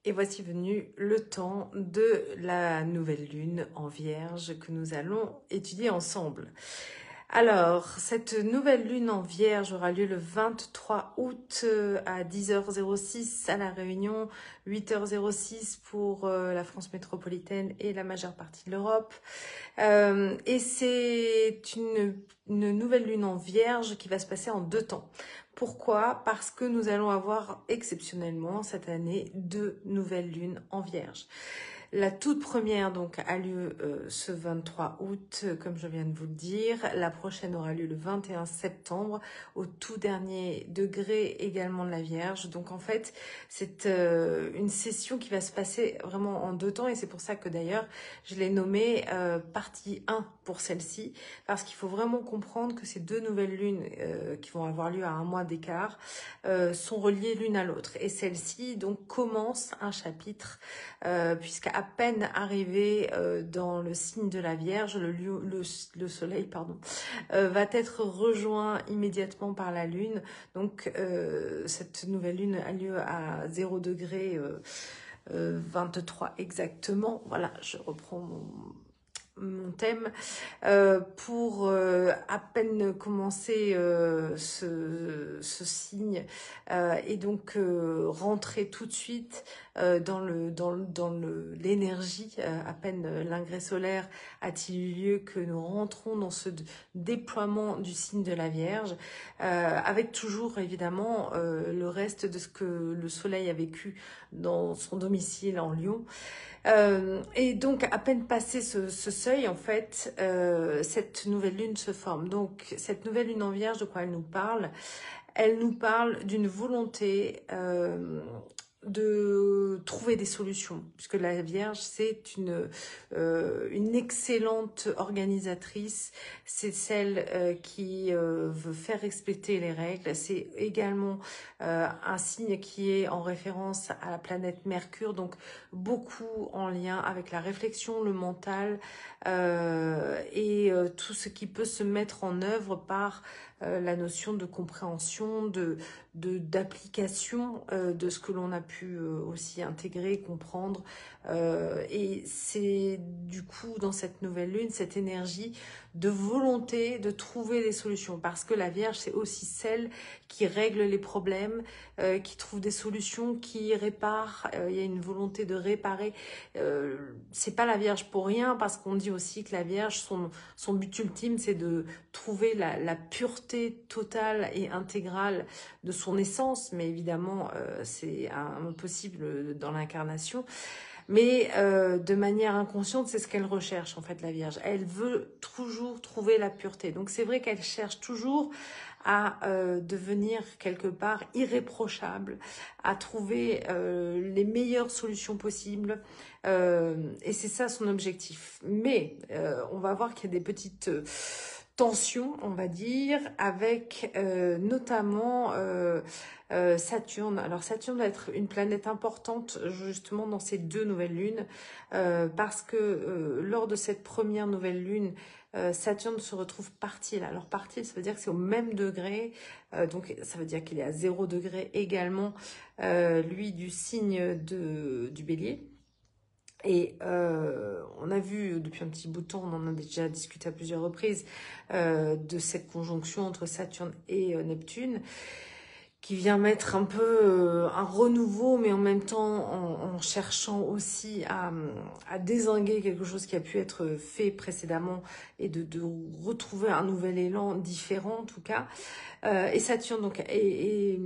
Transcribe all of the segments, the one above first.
Et voici venu le temps de la nouvelle lune en Vierge que nous allons étudier ensemble. Alors, cette nouvelle lune en Vierge aura lieu le 23 août à 10h06 à La Réunion, 8h06 pour la France métropolitaine et la majeure partie de l'Europe. Et c'est une nouvelle lune en Vierge qui va se passer en 2 temps. Pourquoi? Parce que nous allons avoir exceptionnellement cette année 2 nouvelles lunes en Vierge. La toute première donc a lieu ce 23 août, comme je viens de vous le dire. La prochaine aura lieu le 21 septembre, au tout dernier degré également de la Vierge. Donc en fait, c'est une session qui va se passer vraiment en 2 temps, et c'est pour ça que d'ailleurs je l'ai nommée partie 1 pour celle-ci, parce qu'il faut vraiment comprendre que ces 2 nouvelles lunes qui vont avoir lieu à 1 mois d'écart sont reliées l'une à l'autre. Et celle-ci donc commence un chapitre puisqu'à peine arrivé dans le signe de la Vierge, le soleil va être rejoint immédiatement par la lune. Donc cette nouvelle lune a lieu à 0 degré 23 exactement. Voilà, je reprends mon thème pour à peine commencer ce signe et donc rentrer tout de suite dans l'énergie. À peine l'ingrès solaire a-t-il eu lieu que nous rentrons dans ce déploiement du signe de la Vierge, avec toujours évidemment le reste de ce que le soleil a vécu dans son domicile en Lion. Et donc, à peine passé ce seuil, en fait, cette nouvelle lune se forme. Donc, cette nouvelle lune en Vierge, de quoi elle nous parle? Elle nous parle d'une volonté de trouver des solutions, puisque la Vierge, c'est une excellente organisatrice. C'est celle qui veut faire respecter les règles. C'est également un signe qui est en référence à la planète Mercure, donc beaucoup en lien avec la réflexion, le mental et tout ce qui peut se mettre en œuvre par la notion de compréhension, d'application de ce que l'on a pu aussi intégrer, comprendre. Et c'est du coup dans cette nouvelle lune, cette énergie de volonté de trouver des solutions. Parce que la Vierge, c'est aussi celle qui règle les problèmes, qui trouve des solutions, qui répare. Il y a une volonté de réparer. C'est pas la Vierge pour rien, parce qu'on dit aussi que la Vierge, son but ultime, c'est de trouver la pureté totale et intégrale de son essence, mais évidemment c'est impossible dans l'incarnation, mais de manière inconsciente, c'est ce qu'elle recherche en fait, la Vierge. Elle veut toujours trouver la pureté, donc c'est vrai qu'elle cherche toujours à devenir quelque part irréprochable, à trouver les meilleures solutions possibles, et c'est ça son objectif. Mais on va voir qu'il y a des petites tension, on va dire, avec notamment Saturne. Alors Saturne va être une planète importante justement dans ces 2 nouvelles lunes, parce que lors de cette première nouvelle lune, Saturne se retrouve partile. Alors partile, ça veut dire que c'est au même degré, donc ça veut dire qu'il est à 0 degré également, lui du signe du Bélier. Et on a vu depuis un petit bout de temps, on en a déjà discuté à plusieurs reprises, de cette conjonction entre Saturne et Neptune, qui vient mettre un peu un renouveau, mais en même temps en cherchant aussi à dézinguer quelque chose qui a pu être fait précédemment et de retrouver un nouvel élan différent en tout cas. Et Saturne donc est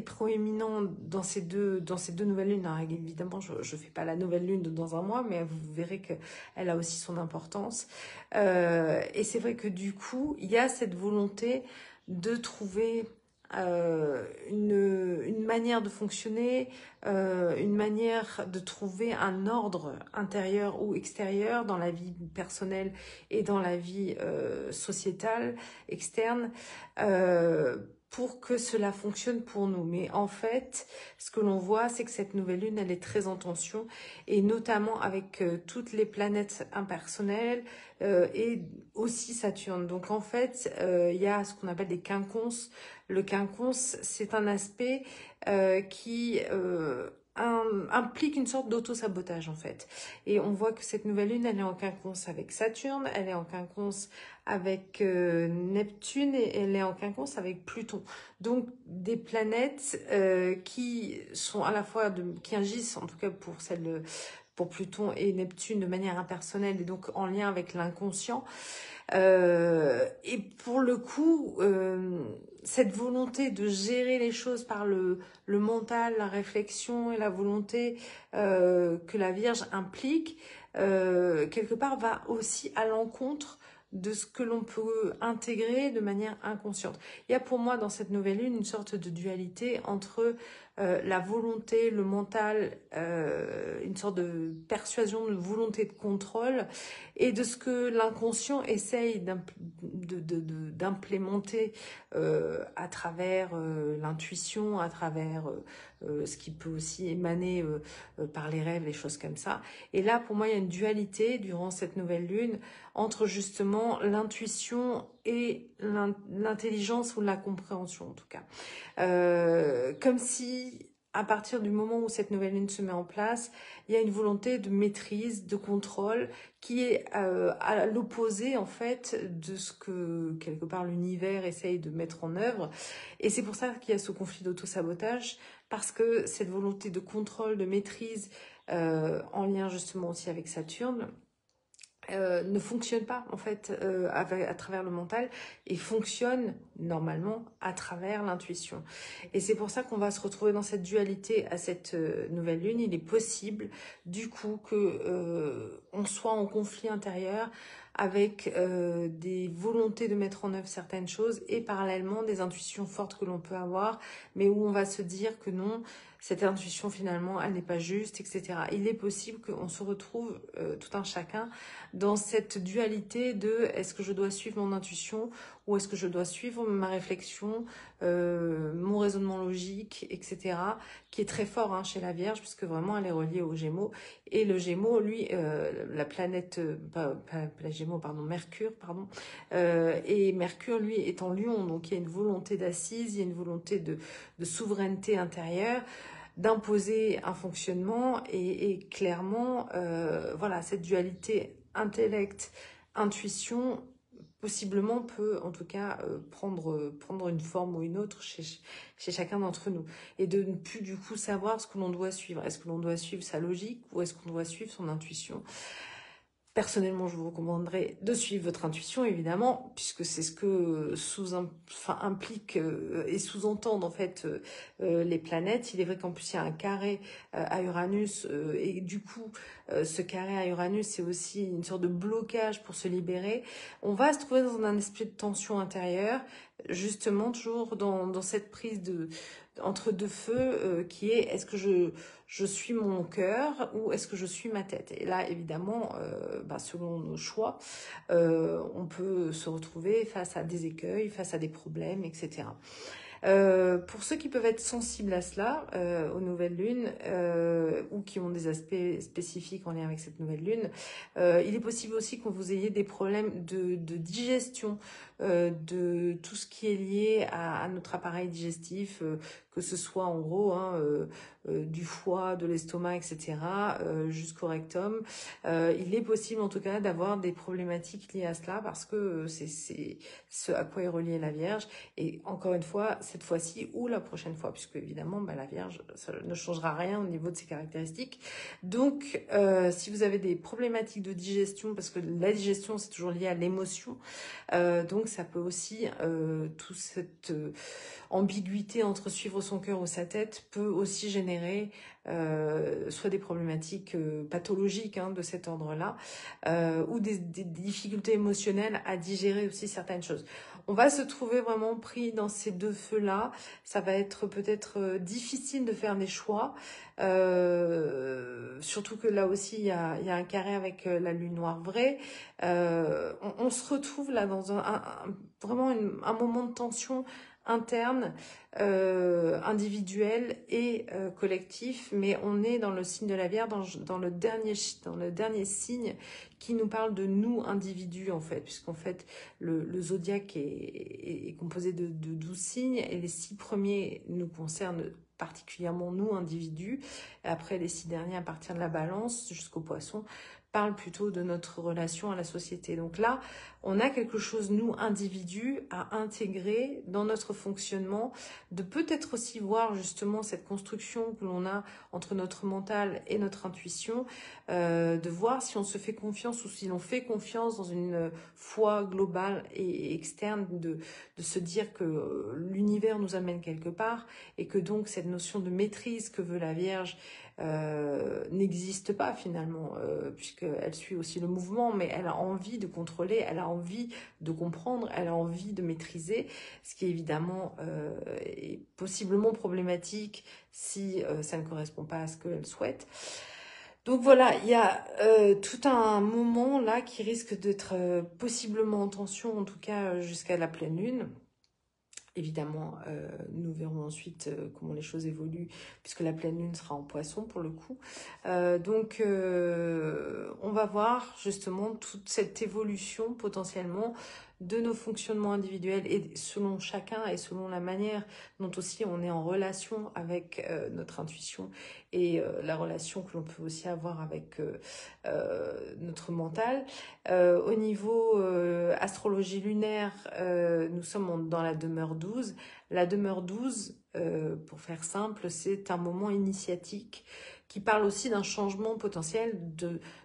proéminent dans ces deux nouvelles lunes. Alors, évidemment, je fais pas la nouvelle lune dans un mois, mais vous verrez que elle a aussi son importance. Et c'est vrai que du coup, il y a cette volonté de trouver une manière de fonctionner, une manière de trouver un ordre intérieur ou extérieur dans la vie personnelle et dans la vie sociétale externe, pour que cela fonctionne pour nous. Mais en fait, ce que l'on voit, c'est que cette nouvelle lune, elle est très en tension, et notamment avec toutes les planètes impersonnelles et aussi Saturne. Donc en fait, il y a ce qu'on appelle des quinconces. Le quinconce, c'est un aspect qui implique une sorte d'auto-sabotage en fait. Et on voit que cette nouvelle lune, elle est en quinconce avec Saturne, elle est en quinconce avec Neptune et elle est en quinconce avec Pluton. Donc des planètes qui sont à la fois, qui agissent en tout cas pour Pluton et Neptune de manière impersonnelle et donc en lien avec l'inconscient. Et pour le coup, cette volonté de gérer les choses par le mental, la réflexion et la volonté que la Vierge implique, quelque part va aussi à l'encontre de ce que l'on peut intégrer de manière inconsciente. Il y a pour moi dans cette nouvelle lune une sorte de dualité entre la volonté, le mental, une sorte de persuasion, de volonté de contrôle et de ce que l'inconscient essaye d'implémenter à travers l'intuition, à travers ce qui peut aussi émaner par les rêves, les choses comme ça. Et là, pour moi, il y a une dualité durant cette nouvelle lune entre justement l'intuition et l'intelligence ou la compréhension en tout cas. Comme si à partir du moment où cette nouvelle lune se met en place, il y a une volonté de maîtrise, de contrôle qui est à l'opposé en fait de ce que quelque part l'univers essaye de mettre en œuvre. Et c'est pour ça qu'il y a ce conflit d'auto-sabotage, parce que cette volonté de contrôle, de maîtrise, en lien justement aussi avec Saturne, ne fonctionne pas en fait à travers le mental et fonctionne normalement à travers l'intuition. Et c'est pour ça qu'on va se retrouver dans cette dualité à cette nouvelle lune. Il est possible du coup que on soit en conflit intérieur avec des volontés de mettre en œuvre certaines choses et parallèlement des intuitions fortes que l'on peut avoir, mais où on va se dire que non, cette intuition finalement elle n'est pas juste, etc. Il est possible qu'on se retrouve tout un chacun dans cette dualité de est-ce que je dois suivre mon intuition ou est-ce que je dois suivre ma réflexion, mon raisonnement logique, etc. qui est très fort chez la Vierge puisque vraiment elle est reliée au Gémeaux. Et le Gémeaux, lui, la planète, pas Gémeaux, pardon, Mercure, pardon, et Mercure, lui, est en Lion, donc il y a une volonté d'assise, il y a une volonté de souveraineté intérieure, d'imposer un fonctionnement et clairement, voilà, cette dualité intellect, intuition, possiblement peut en tout cas prendre une forme ou une autre chez chacun d'entre nous. Et de ne plus du coup savoir ce que l'on doit suivre. Est-ce que l'on doit suivre sa logique ou est-ce qu'on doit suivre son intuition ? Personnellement, je vous recommanderais de suivre votre intuition, évidemment, puisque c'est ce que implique et sous-entendent en fait les planètes. Il est vrai qu'en plus, il y a un carré à Uranus et du coup, ce carré à Uranus, c'est aussi une sorte de blocage pour se libérer. On va se trouver dans un esprit de tension intérieure, justement toujours dans cette prise entre deux feux qui est est-ce que je suis mon cœur ou est-ce que je suis ma tête? Et là, évidemment, selon nos choix, on peut se retrouver face à des écueils, face à des problèmes, etc. Pour ceux qui peuvent être sensibles à cela, aux nouvelles lunes, ou qui ont des aspects spécifiques en lien avec cette nouvelle lune, il est possible aussi que vous ayez des problèmes de digestion, de tout ce qui est lié à notre appareil digestif, que ce soit en gros du foie, de l'estomac, etc., jusqu'au rectum. Il est possible en tout cas d'avoir des problématiques liées à cela parce que c'est ce à quoi est reliée la Vierge. Et encore une fois, cette fois-ci ou la prochaine fois, puisque évidemment la Vierge ça ne changera rien au niveau de ses caractéristiques. Donc si vous avez des problématiques de digestion, parce que la digestion c'est toujours lié à l'émotion, donc ça peut aussi toute cette ambiguïté entre suivre son cœur ou sa tête peut aussi générer soit des problématiques pathologiques de cet ordre-là, ou des difficultés émotionnelles à digérer aussi certaines choses. On va se trouver vraiment pris dans ces deux feux-là. Ça va être peut-être difficile de faire des choix, surtout que là aussi il y a un carré avec la lune noire vraie. On se retrouve là dans vraiment un moment de tension interne, individuel et collectif, mais on est dans le signe de la Vierge, dans le dernier signe qui nous parle de nous individus en fait, puisqu'en fait le zodiaque est composé de 12 signes et les 6 premiers nous concernent particulièrement nous, individus. Et après, les 6 derniers, à partir de la balance jusqu'au poisson, parlent plutôt de notre relation à la société. Donc là, on a quelque chose, nous, individus, à intégrer dans notre fonctionnement, de peut-être aussi voir justement cette construction que l'on a entre notre mental et notre intuition, de voir si on se fait confiance ou si l'on fait confiance dans une foi globale et externe, de se dire que l'univers nous amène quelque part et que donc cette notion de maîtrise que veut la Vierge n'existe pas finalement, puisqu'elle suit aussi le mouvement, mais elle a envie de contrôler, elle a envie de comprendre, elle a envie de maîtriser, ce qui évidemment est possiblement problématique si ça ne correspond pas à ce qu'elle souhaite. Donc voilà, il y a tout un moment là qui risque d'être possiblement en tension, en tout cas jusqu'à la pleine lune. Évidemment, nous verrons ensuite comment les choses évoluent, puisque la pleine lune sera en poisson pour le coup. Donc, on va voir justement toute cette évolution potentiellement de nos fonctionnements individuels et selon chacun et selon la manière dont aussi on est en relation avec notre intuition et la relation que l'on peut aussi avoir avec notre mental. Au niveau astrologie lunaire, nous sommes dans la demeure 12. La demeure 12, pour faire simple, c'est un moment initiatique qui parle aussi d'un changement potentiel,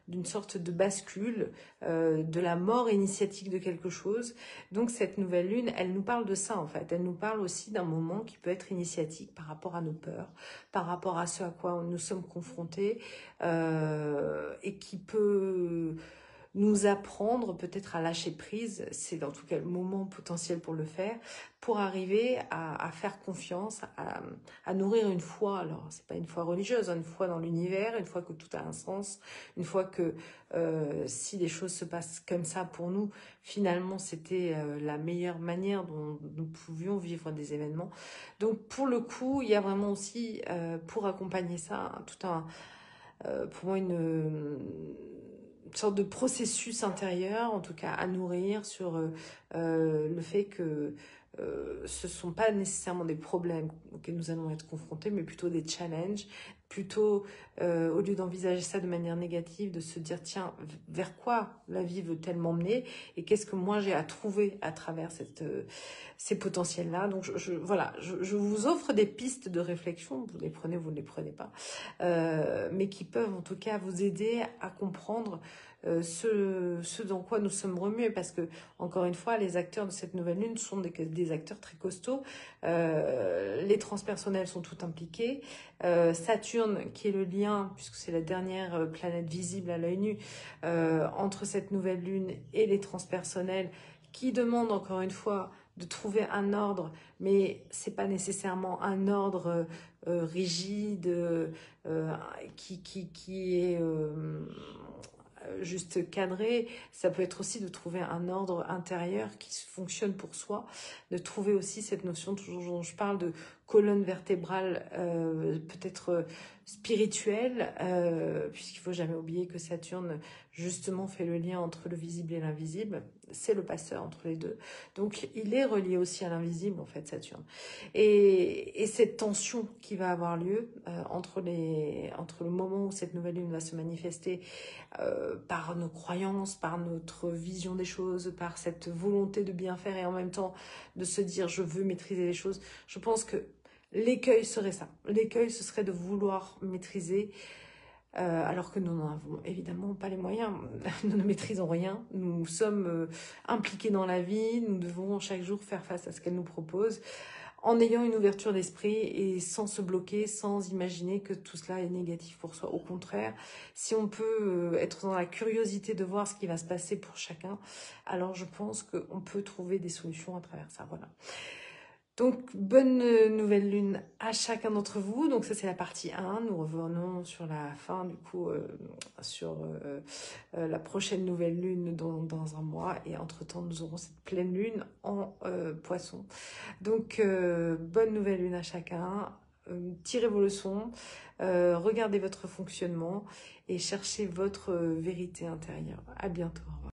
d'une sorte de bascule, de la mort initiatique de quelque chose. Donc cette nouvelle lune, elle nous parle de ça en fait. Elle nous parle aussi d'un moment qui peut être initiatique par rapport à nos peurs, par rapport à ce à quoi nous sommes confrontés, et qui peut nous apprendre peut-être à lâcher prise, c'est en tout cas le moment potentiel pour le faire, pour arriver à faire confiance, à nourrir une foi. Alors, c'est pas une foi religieuse, hein, une foi dans l'univers, une foi que tout a un sens, une foi que si les choses se passent comme ça pour nous, finalement, c'était la meilleure manière dont nous pouvions vivre des événements. Donc, pour le coup, il y a vraiment aussi, pour accompagner ça, tout un, pour moi, une sorte de processus intérieur, en tout cas à nourrir sur le fait que ce ne sont pas nécessairement des problèmes auxquels nous allons être confrontés, mais plutôt des challenges, plutôt au lieu d'envisager ça de manière négative, de se dire tiens, vers quoi la vie veut-elle m'emmener et qu'est-ce que moi j'ai à trouver à travers ces potentiels-là. Donc voilà, je vous offre des pistes de réflexion, vous les prenez, vous ne les prenez pas, mais qui peuvent en tout cas vous aider à comprendre ce dans quoi nous sommes remués, parce que encore une fois, les acteurs de cette nouvelle lune sont des acteurs très costauds. Les transpersonnels sont tout impliqués. Saturne, qui est le lien, puisque c'est la dernière planète visible à l'œil nu, entre cette nouvelle lune et les transpersonnels, qui demande encore une fois de trouver un ordre, mais c'est pas nécessairement un ordre rigide qui est juste cadré. Ça peut être aussi de trouver un ordre intérieur qui fonctionne pour soi, de trouver aussi cette notion toujours dont je parle de colonne vertébrale peut-être spirituelle, puisqu'il faut jamais oublier que Saturne justement fait le lien entre le visible et l'invisible, c'est le passeur entre les deux, donc il est relié aussi à l'invisible en fait, Saturne, et cette tension qui va avoir lieu entre le moment où cette nouvelle lune va se manifester par nos croyances, par notre vision des choses, par cette volonté de bien faire et en même temps de se dire je veux maîtriser les choses. Je pense que l'écueil serait ça. L'écueil, ce serait de vouloir maîtriser alors que nous n'en avons évidemment pas les moyens. Nous ne maîtrisons rien. Nous sommes impliqués dans la vie. Nous devons chaque jour faire face à ce qu'elle nous propose, en ayant une ouverture d'esprit et sans se bloquer, sans imaginer que tout cela est négatif pour soi. Au contraire, si on peut être dans la curiosité de voir ce qui va se passer pour chacun, alors je pense qu'on peut trouver des solutions à travers ça. Voilà. Donc, bonne nouvelle lune à chacun d'entre vous. Donc ça, c'est la partie 1. Nous revenons sur la fin, du coup, sur la prochaine nouvelle lune dans un mois. Et entre-temps, nous aurons cette pleine lune en poisson. Donc, bonne nouvelle lune à chacun. Tirez vos leçons, regardez votre fonctionnement et cherchez votre vérité intérieure. À bientôt. Au revoir.